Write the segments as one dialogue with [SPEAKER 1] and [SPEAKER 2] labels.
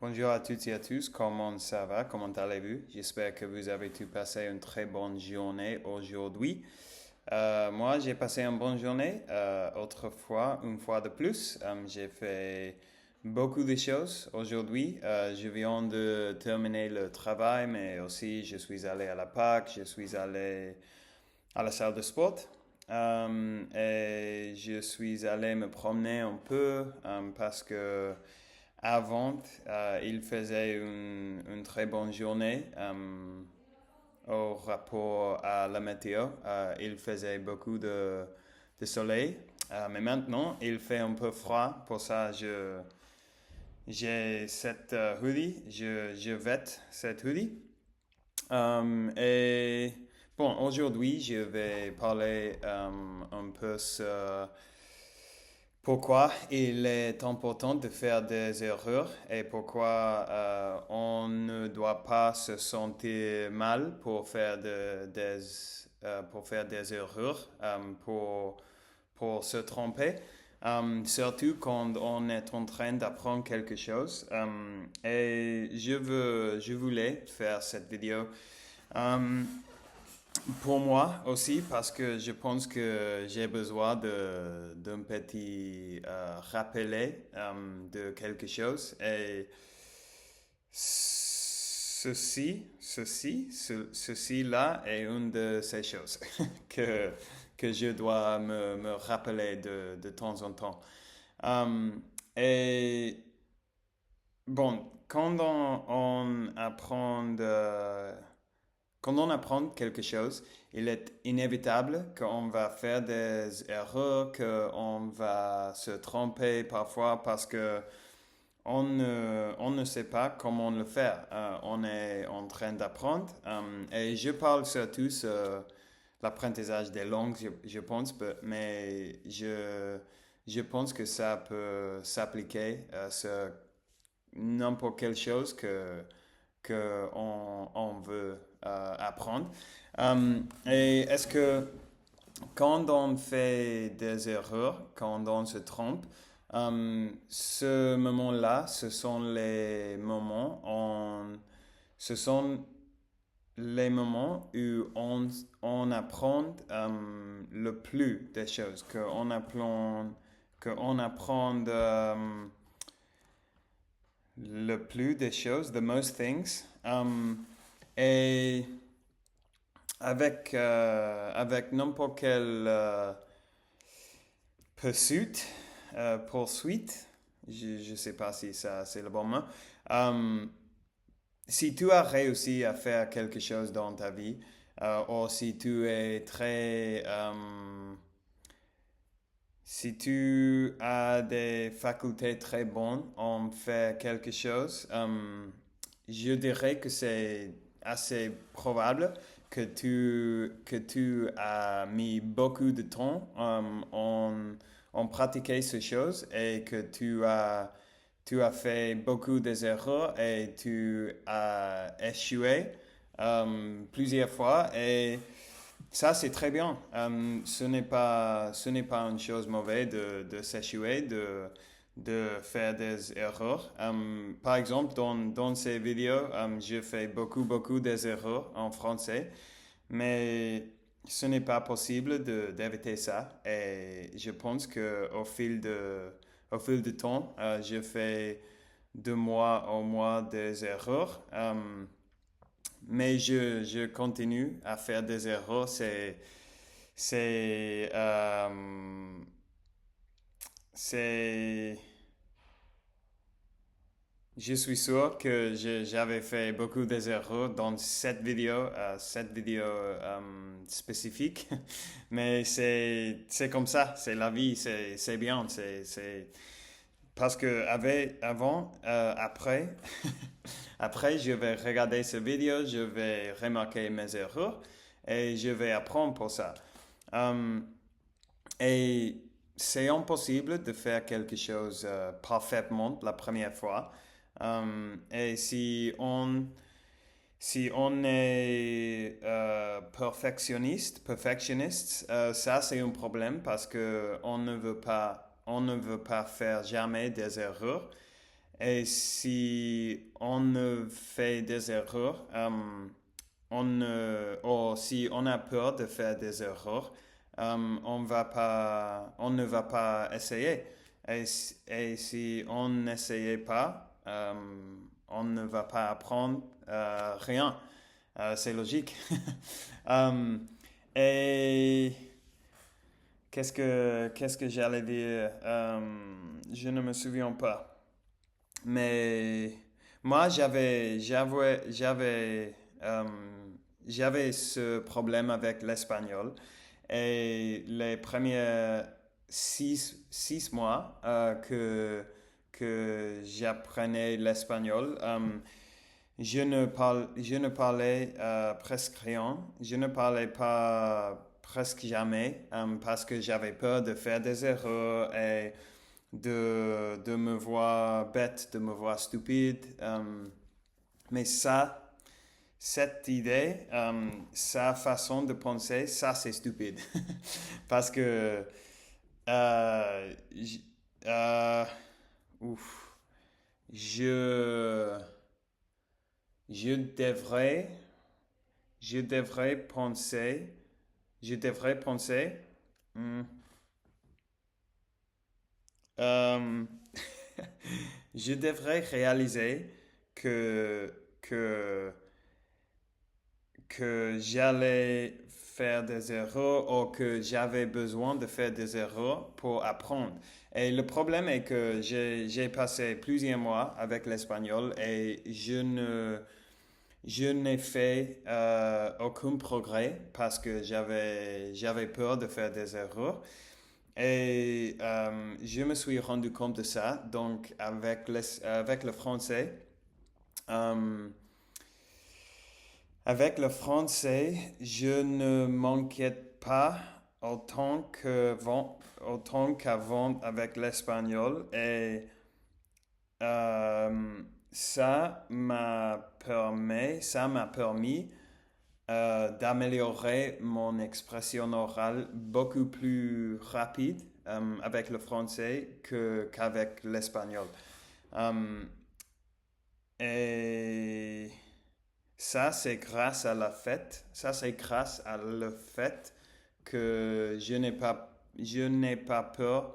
[SPEAKER 1] Bonjour à toutes et à tous, comment ça va? Comment allez-vous? J'espère que vous avez tous passé une très bonne journée aujourd'hui. Moi, j'ai passé une bonne journée. Autrefois, une fois de plus, j'ai fait beaucoup de choses aujourd'hui. Je viens de terminer le travail, mais aussi je suis allé à la Pâques, je suis allé à la salle de sport. Et je suis allé me promener un peu parce que avant, il faisait une très bonne journée au rapport à la météo. Il faisait beaucoup de soleil, mais maintenant il fait un peu froid. Pour ça, j'ai cette hoodie, je vête cette hoodie. Et bon, aujourd'hui, je vais parler un peu sur pourquoi il est important de faire des erreurs et pourquoi on ne doit pas se sentir mal pour faire pour faire des erreurs, pour se tromper. Surtout quand on est en train d'apprendre quelque chose. Et je voulais faire cette vidéo pour moi aussi, parce que je pense que j'ai besoin d'un petit rappelé de quelque chose. Et ceci-là est une de ces choses que, que je dois me rappeler de temps en temps. Um, et bon, quand on apprend quelque chose, il est inévitable qu'on va faire des erreurs, qu'on va se tromper parfois parce que on ne sait pas comment le faire. On est en train d'apprendre. Et je parle surtout sur l'apprentissage des langues, je pense, mais je pense que ça peut s'appliquer sur n'importe quelle chose que on veut apprendre. Et est-ce que quand on fait des erreurs, quand on se trompe, ce moment-là, ce sont les moments où on apprend le plus des choses, qu'on apprend le plus des choses, the most things. Et avec n'importe quelle poursuite, je ne sais pas si ça c'est le bon mot. Um, Si tu as réussi à faire quelque chose dans ta vie, ou si tu es si tu as des facultés très bonnes en faire quelque chose, je dirais que c'est assez probable que tu as mis beaucoup de temps en pratiquer ces choses et que tu as fait beaucoup d'erreurs et tu as échoué plusieurs fois et ça c'est très bien. Ce n'est pas une chose mauvaise de s'échouer, de faire des erreurs. Par exemple, dans ces vidéos, je fais beaucoup des erreurs en français, mais ce n'est pas possible d'éviter ça. Et je pense au fil du temps, je fais de mois en mois des erreurs. Mais je continue à faire des erreurs. C'est, euh, c'est, je suis sûr que j'avais fait beaucoup d'erreurs dans cette vidéo spécifique, mais c'est comme ça, c'est la vie, c'est bien, parce que avant, après, après, je vais regarder cette vidéo, je vais remarquer mes erreurs et je vais apprendre pour ça. Um, et c'est impossible de faire quelque chose parfaitement la première fois. Et si on est perfectionniste, ça c'est un problème parce que on ne veut pas faire jamais des erreurs. Et si on fait des erreurs, ou si on a peur de faire des erreurs, on ne va pas essayer. Et si on n'essayait pas, on ne va pas apprendre rien. C'est logique. Euh, et qu'est-ce que j'allais dire? Je ne me souviens pas. Mais moi, euh, j'avais ce problème avec l'espagnol. Et les premiers six mois que j'apprenais l'espagnol, je ne parlais presque rien. Je ne parlais pas presque jamais parce que j'avais peur de faire des erreurs et de me voir bête, de me voir stupide. Mais cette idée, sa façon de penser, ça c'est stupide. Parce que j- euh, ouf, je, je devrais, je devrais penser, je devrais penser, hmm, euh, je devrais réaliser que, que que j'allais faire des erreurs ou que j'avais besoin de faire des erreurs pour apprendre. Et le problème est que j'ai passé plusieurs mois avec l'espagnol et je n'ai fait aucun progrès parce que j'avais peur de faire des erreurs. Et je me suis rendu compte de ça. Donc, avec le français, euh, avec le français, je ne m'inquiète pas autant qu'avant avec l'espagnol et euh, ça m'a permis d'améliorer mon expression orale beaucoup plus rapide avec le français qu'avec l'espagnol. Euh, et c'est grâce à la fête. Ça, c'est grâce à le fait que je n'ai pas peur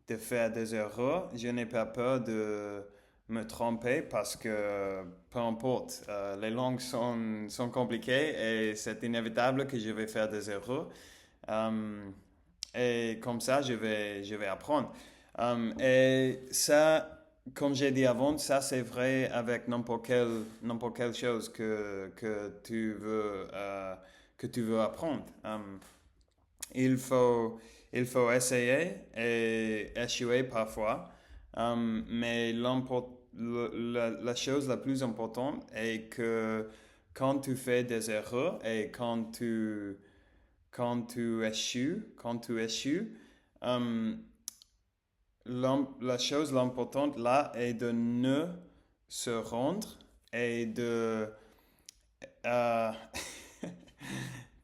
[SPEAKER 1] de faire des erreurs. Je n'ai pas peur de me tromper parce que peu importe, les langues sont compliquées et c'est inévitable que je vais faire des erreurs. Euh, et comme ça, je vais apprendre. Et ça, comme j'ai dit avant, ça c'est vrai avec n'importe quelle chose que tu veux apprendre. Il faut, il faut essayer et échouer parfois. Mais la chose la plus importante est que quand tu fais des erreurs et quand tu échoues, euh, la chose l'importante là est de ne se rendre et euh,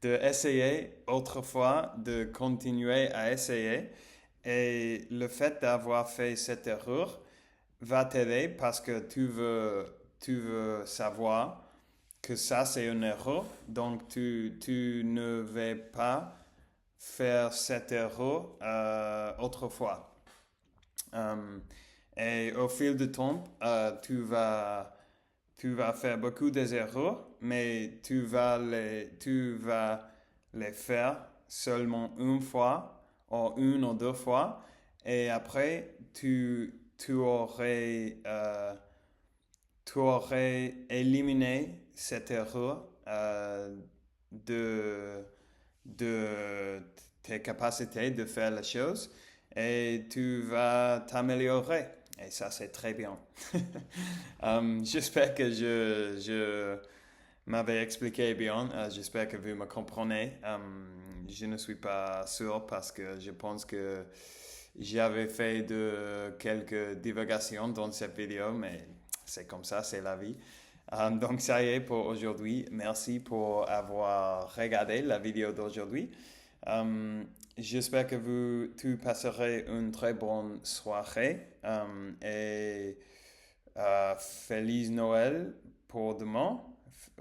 [SPEAKER 1] de essayer autrefois, de continuer à essayer. Et le fait d'avoir fait cette erreur va t'aider parce que tu veux savoir que ça c'est une erreur. Donc tu ne vas pas faire cette erreur autrefois. Euh, et au fil du temps, tu vas faire beaucoup d'erreurs, mais tu vas les faire seulement une fois, ou une ou deux fois, et après, tu aurais éliminé cette erreur de, de tes capacités de faire les choses et tu vas t'améliorer. Et ça, c'est très bien. J'espère que je m'avais expliqué bien. J'espère que vous me comprenez. Je ne suis pas sûr parce que je pense que j'avais fait de quelques divagations dans cette vidéo, mais c'est comme ça, c'est la vie. Donc ça y est pour aujourd'hui. Merci pour avoir regardé la vidéo d'aujourd'hui. Euh, J'espère que tu passerez une très bonne soirée et Feliz Noël pour demain.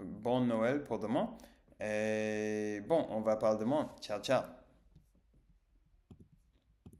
[SPEAKER 1] Bon Noël pour demain. Et bon, on va parler demain. Ciao, ciao.